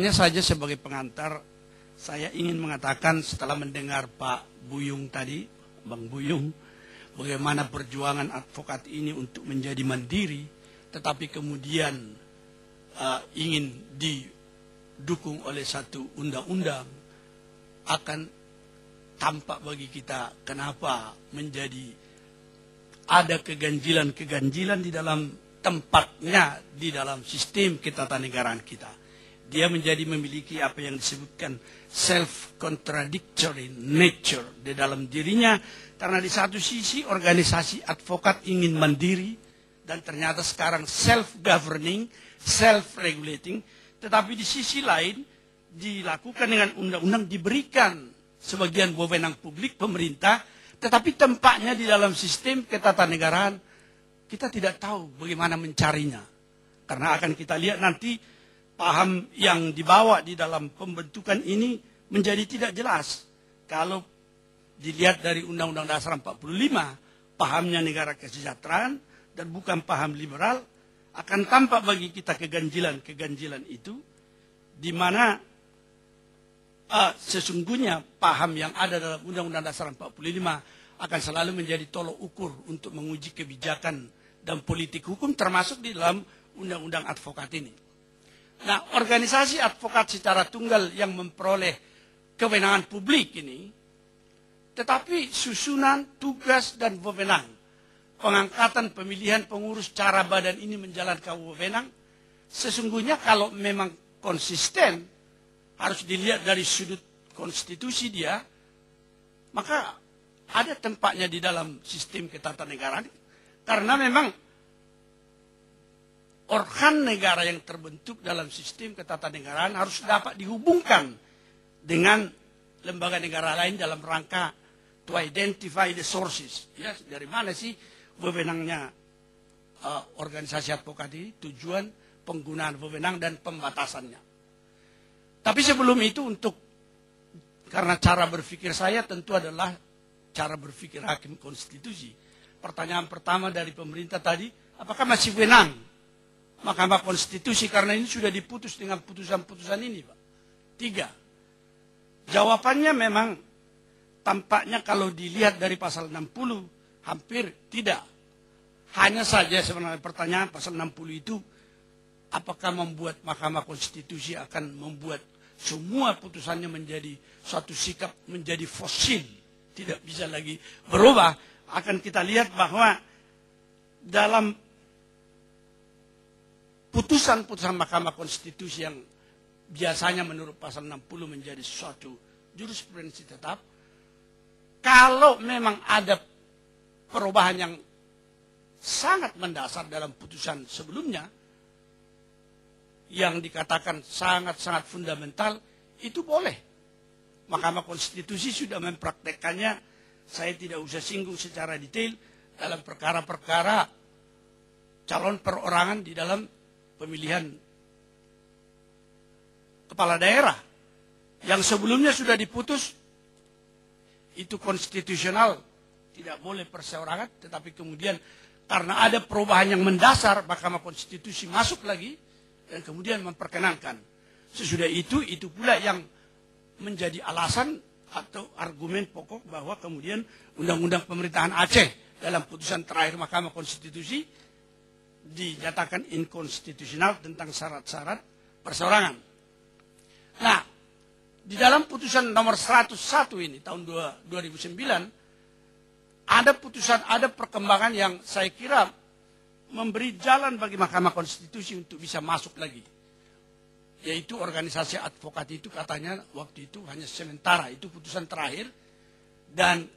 Hanya saja sebagai pengantar, saya ingin mengatakan setelah mendengar Pak Buyung tadi, Bang Buyung, bagaimana perjuangan advokat ini untuk menjadi mandiri, tetapi kemudian ingin didukung oleh satu undang-undang, akan tampak bagi kita kenapa menjadi ada keganjilan-keganjilan di dalam tempatnya, di dalam sistem ketatanegaraan kita. Dia menjadi memiliki apa yang disebutkan self-contradictory nature di dalam dirinya. Karena di satu sisi organisasi advokat ingin mandiri dan ternyata sekarang self-governing, self-regulating. Tetapi di sisi lain dilakukan dengan undang-undang, diberikan sebagian wewenang publik pemerintah. Tetapi tempatnya di dalam sistem ketatanegaraan kita tidak tahu bagaimana mencarinya. Karena akan kita lihat nanti paham yang dibawa di dalam pembentukan ini menjadi tidak jelas. Kalau dilihat dari Undang-Undang Dasar 45, pahamnya negara kesejahteraan dan bukan paham liberal, akan tampak bagi kita keganjilan-keganjilan itu, di mana sesungguhnya paham yang ada dalam Undang-Undang Dasar 45 akan selalu menjadi tolok ukur untuk menguji kebijakan dan politik hukum, termasuk di dalam Undang-Undang Advokat ini. Nah, organisasi advokat secara tunggal yang memperoleh kewenangan publik ini, tetapi susunan, tugas, dan wewenang, pengangkatan, pemilihan pengurus, cara badan ini menjalankan wewenang, sesungguhnya kalau memang konsisten, harus dilihat dari sudut konstitusi dia, maka ada tempatnya di dalam sistem ketatanegaraan, karena memang organ negara yang terbentuk dalam sistem ketatanegaraan harus dapat dihubungkan dengan lembaga negara lain dalam rangka to identify the sources. Ya, dari mana sih wewenangnya organisasi advokat ini, tujuan, penggunaan wewenang, dan pembatasannya. Tapi sebelum itu, karena cara berpikir saya tentu adalah cara berpikir hakim konstitusi. Pertanyaan pertama dari pemerintah tadi, apakah masih wewenang Mahkamah Konstitusi karena ini sudah diputus dengan putusan-putusan ini, Pak? 3. Jawabannya memang tampaknya kalau dilihat dari pasal 60 hampir tidak. Hanya saja sebenarnya pertanyaan pasal 60 itu apakah membuat Mahkamah Konstitusi akan membuat semua putusannya menjadi suatu sikap menjadi fosil, tidak bisa lagi berubah. Akan kita lihat bahwa dalam putusan-putusan Mahkamah Konstitusi yang biasanya menurut pasal 60 menjadi suatu jurisprudensi tetap, kalau memang ada perubahan yang sangat mendasar dalam putusan sebelumnya, yang dikatakan sangat-sangat fundamental, itu boleh. Mahkamah Konstitusi sudah mempraktekkannya, saya tidak usah singgung secara detail, dalam perkara-perkara calon perorangan di dalam pemilihan kepala daerah yang sebelumnya sudah diputus, itu konstitusional, tidak boleh perseorangan, tetapi kemudian karena ada perubahan yang mendasar, Mahkamah Konstitusi masuk lagi dan kemudian memperkenankan. Sesudah itu pula yang menjadi alasan atau argumen pokok bahwa kemudian Undang-Undang Pemerintahan Aceh dalam putusan terakhir Mahkamah Konstitusi dinyatakan inkonstitusional tentang syarat-syarat perseorangan. Nah, di dalam putusan nomor 101 ini tahun 2009 ada perkembangan yang saya kira memberi jalan bagi Mahkamah Konstitusi untuk bisa masuk lagi. Yaitu organisasi advokat itu katanya waktu itu hanya sementara, itu putusan terakhir dan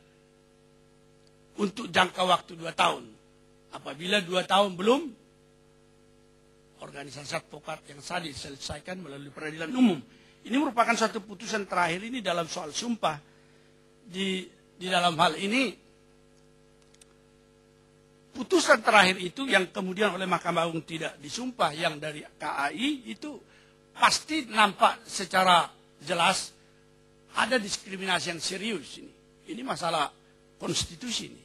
untuk jangka waktu 2 tahun. Apabila 2 tahun belum, organisasi advokat yang sah diselesaikan melalui peradilan umum. Ini merupakan satu putusan terakhir ini dalam soal sumpah. Di dalam hal ini, putusan terakhir itu yang kemudian oleh Mahkamah Agung tidak disumpah, yang dari KAI itu pasti nampak secara jelas ada diskriminasi yang serius ini. Ini masalah konstitusi ini.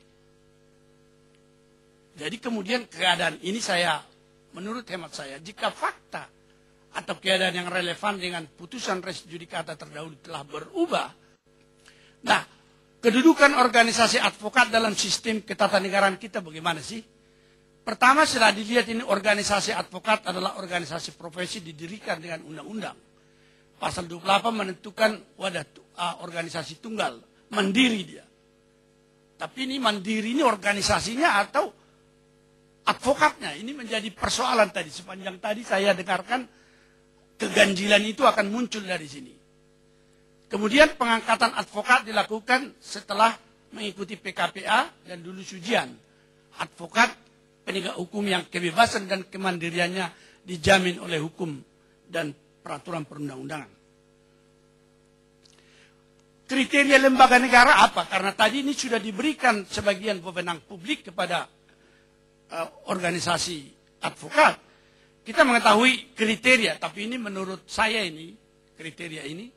Jadi kemudian keadaan ini menurut hemat saya, jika fakta atau keadaan yang relevan dengan putusan res judicata terdahulu telah berubah. Nah, kedudukan organisasi advokat dalam sistem ketatanegaraan kita bagaimana sih? Pertama, setelah dilihat ini organisasi advokat adalah organisasi profesi didirikan dengan undang-undang. Pasal 28 menentukan wadah organisasi tunggal, mandiri dia. Tapi ini mandiri ini organisasinya atau advokatnya? Ini menjadi persoalan tadi. Sepanjang tadi saya dengarkan keganjilan itu akan muncul dari sini. Kemudian pengangkatan advokat dilakukan setelah mengikuti PKPA dan lulus ujian. Advokat penegak hukum yang kebebasan dan kemandiriannya dijamin oleh hukum dan peraturan perundang-undangan. Kriteria lembaga negara apa? Karena tadi ini sudah diberikan sebagian wewenang publik kepada organisasi advokat. Kita mengetahui kriteria, tapi ini menurut saya ini, kriteria ini,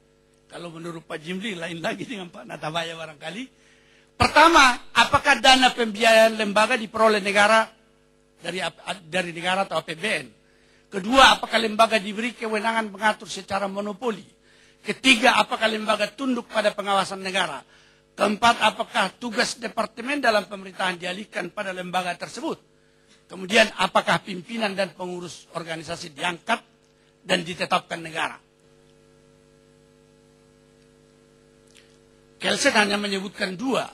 kalau menurut Pak Jimli lain lagi dengan Pak Natabaya barangkali. Pertama, apakah dana pembiayaan lembaga diperoleh negara dari negara atau APBN? Kedua, apakah lembaga diberi kewenangan mengatur secara monopoli? Ketiga, apakah lembaga tunduk pada pengawasan negara? Keempat, apakah tugas departemen dalam pemerintahan dialihkan pada lembaga tersebut? Kemudian, apakah pimpinan dan pengurus organisasi diangkat dan ditetapkan negara? Kelsen hanya menyebutkan dua,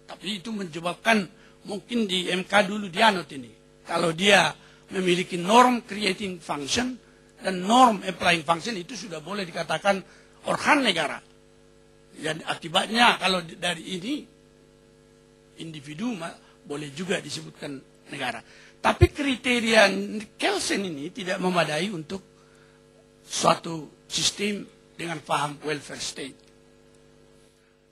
tapi itu menyebabkan mungkin di MK dulu dianut ini. Kalau dia memiliki norm creating function dan norm applying function, itu sudah boleh dikatakan organ negara. Dan akibatnya kalau dari ini individu boleh juga disebutkan negara. Tapi kriteria Kelsen ini tidak memadai untuk suatu sistem dengan paham welfare state.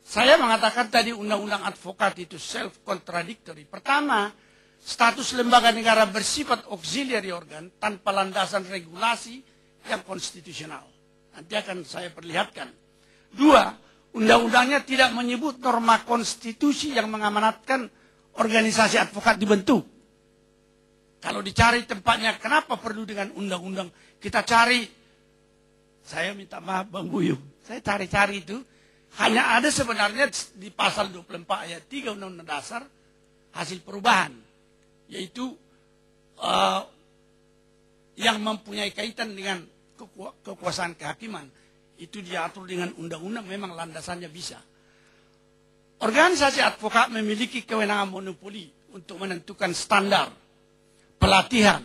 Saya mengatakan tadi undang-undang advokat itu self-contradictory. Pertama, status lembaga negara bersifat auxiliary organ tanpa landasan regulasi yang konstitusional. Nanti akan saya perlihatkan. Dua, undang-undangnya tidak menyebut norma konstitusi yang mengamanatkan organisasi advokat dibentuk. Kalau dicari tempatnya, kenapa perlu dengan undang-undang? Kita cari, saya minta maaf Bang Buyung, saya cari-cari itu, hanya ada sebenarnya di pasal 24 ayat 3 Undang-Undang Dasar hasil perubahan. Yaitu yang mempunyai kaitan dengan kekuasaan kehakiman. Itu diatur dengan undang-undang, memang landasannya bisa. Organisasi advokat memiliki kewenangan monopoli untuk menentukan standar, pelatihan,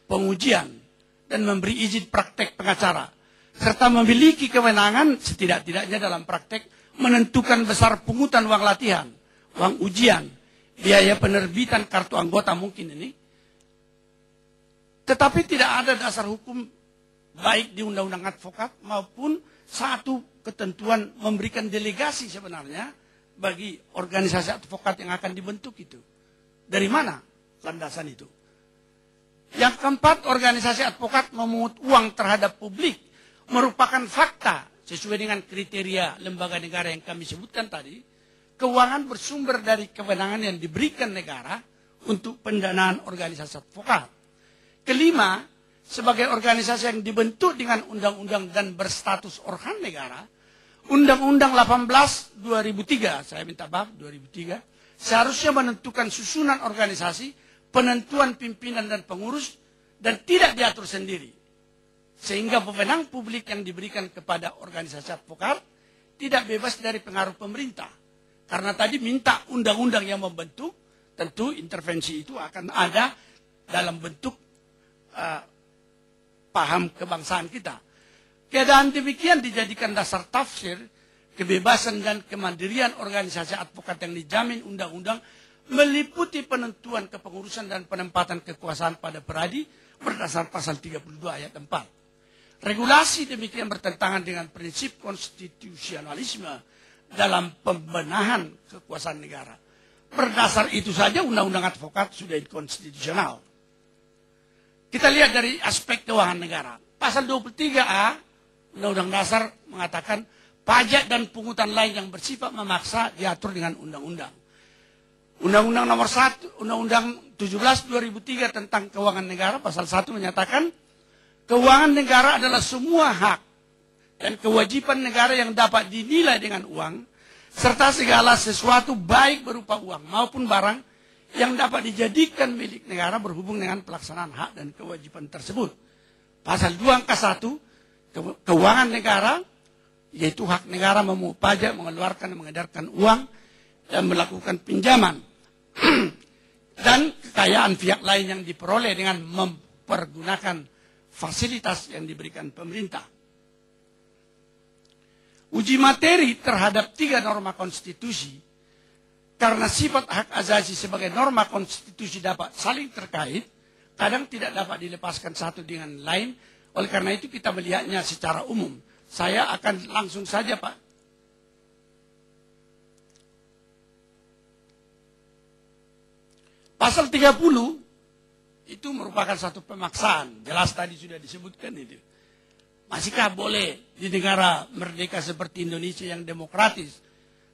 pengujian, dan memberi izin praktek pengacara. Serta memiliki kewenangan setidak-tidaknya dalam praktek menentukan besar pungutan uang latihan, uang ujian, biaya penerbitan kartu anggota mungkin ini. Tetapi tidak ada dasar hukum baik di undang-undang advokat maupun satu ketentuan memberikan delegasi sebenarnya bagi organisasi advokat yang akan dibentuk itu. Dari mana landasan itu? Yang keempat, organisasi advokat memungut uang terhadap publik merupakan fakta sesuai dengan kriteria lembaga negara yang kami sebutkan tadi. Keuangan bersumber dari kewenangan yang diberikan negara untuk pendanaan organisasi advokat. Kelima, sebagai organisasi yang dibentuk dengan undang-undang dan berstatus organ negara, Undang-Undang 18 2003, saya minta maaf 2003, seharusnya menentukan susunan organisasi, penentuan pimpinan dan pengurus, dan tidak diatur sendiri. Sehingga wewenang publik yang diberikan kepada organisasi advokat tidak bebas dari pengaruh pemerintah. Karena tadi minta undang-undang yang membentuk, tentu intervensi itu akan ada dalam bentuk paham kebangsaan kita. Keadaan demikian dijadikan dasar tafsir kebebasan dan kemandirian organisasi advokat yang dijamin undang-undang meliputi penentuan kepengurusan dan penempatan kekuasaan pada peradi berdasar pasal 32 ayat 4. Regulasi demikian bertentangan dengan prinsip konstitusionalisme dalam pembenahan kekuasaan negara. Berdasar itu saja undang-undang advokat sudah inkonstitusional. Kita lihat dari aspek keuangan negara. Pasal 23A Undang-Undang Dasar mengatakan pajak dan pungutan lain yang bersifat memaksa diatur dengan undang-undang. Undang-Undang nomor 1, Undang-Undang 17 2003 tentang keuangan negara pasal 1 menyatakan keuangan negara adalah semua hak dan kewajiban negara yang dapat dinilai dengan uang, serta segala sesuatu baik berupa uang maupun barang yang dapat dijadikan milik negara berhubung dengan pelaksanaan hak dan kewajiban tersebut. Pasal 2 angka 1, keuangan negara, yaitu hak negara memungut pajak, mengeluarkan dan mengedarkan uang, dan melakukan pinjaman. Dan kekayaan pihak lain yang diperoleh dengan mempergunakan fasilitas yang diberikan pemerintah. Uji materi terhadap 3 norma konstitusi, karena sifat hak asasi sebagai norma konstitusi dapat saling terkait, kadang tidak dapat dilepaskan satu dengan lain. Oleh karena itu kita melihatnya secara umum. Saya akan langsung saja, Pak. Pasal 30 itu merupakan satu pemaksaan. Jelas tadi sudah disebutkan itu. Masihkah boleh di negara merdeka seperti Indonesia yang demokratis,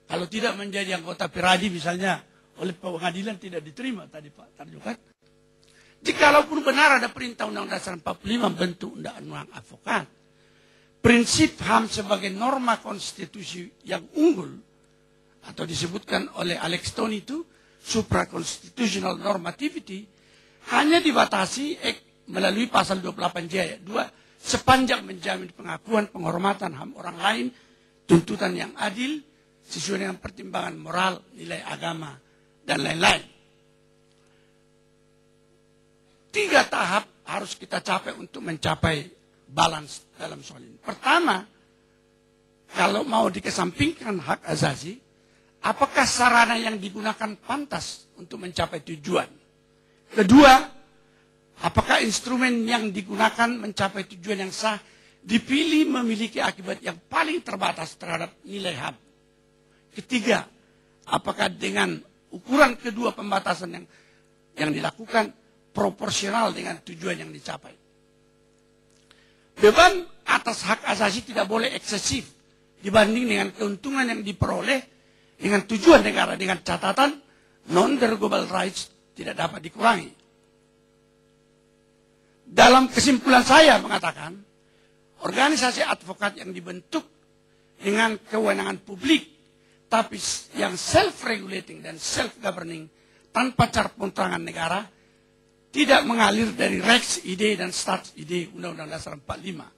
kalau tidak menjadi anggota Piradi misalnya oleh pengadilan tidak diterima tadi Pak Tarjukan? Jikalaupun benar ada perintah Undang-Undang Dasar 45 bentuk undang-undang advokat, prinsip HAM sebagai norma konstitusi yang unggul, atau disebutkan oleh Alex Stone itu supraconstitutional normativity, hanya dibatasi melalui pasal 28J ayat 2 sepanjang menjamin pengakuan, penghormatan HAM orang lain, tuntutan yang adil sesuai dengan pertimbangan moral, nilai agama, dan lain-lain. 3 tahap harus kita capai untuk mencapai balance dalam soal ini. Pertama, kalau mau dikesampingkan hak asasi, apakah sarana yang digunakan pantas untuk mencapai tujuan? Kedua, apakah instrumen yang digunakan mencapai tujuan yang sah dipilih memiliki akibat yang paling terbatas terhadap nilai HAM? Ketiga, apakah dengan ukuran kedua pembatasan yang dilakukan proporsional dengan tujuan yang dicapai? Beban atas hak asasi tidak boleh eksesif dibanding dengan keuntungan yang diperoleh dengan tujuan negara, dengan catatan non-derogable rights tidak dapat dikurangi. Dalam kesimpulan saya mengatakan, organisasi advokat yang dibentuk dengan kewenangan publik, tapi yang self-regulating dan self-governing tanpa campur tangan negara, tidak mengalir dari Rex ide dan Stats ide Undang-Undang Dasar 45.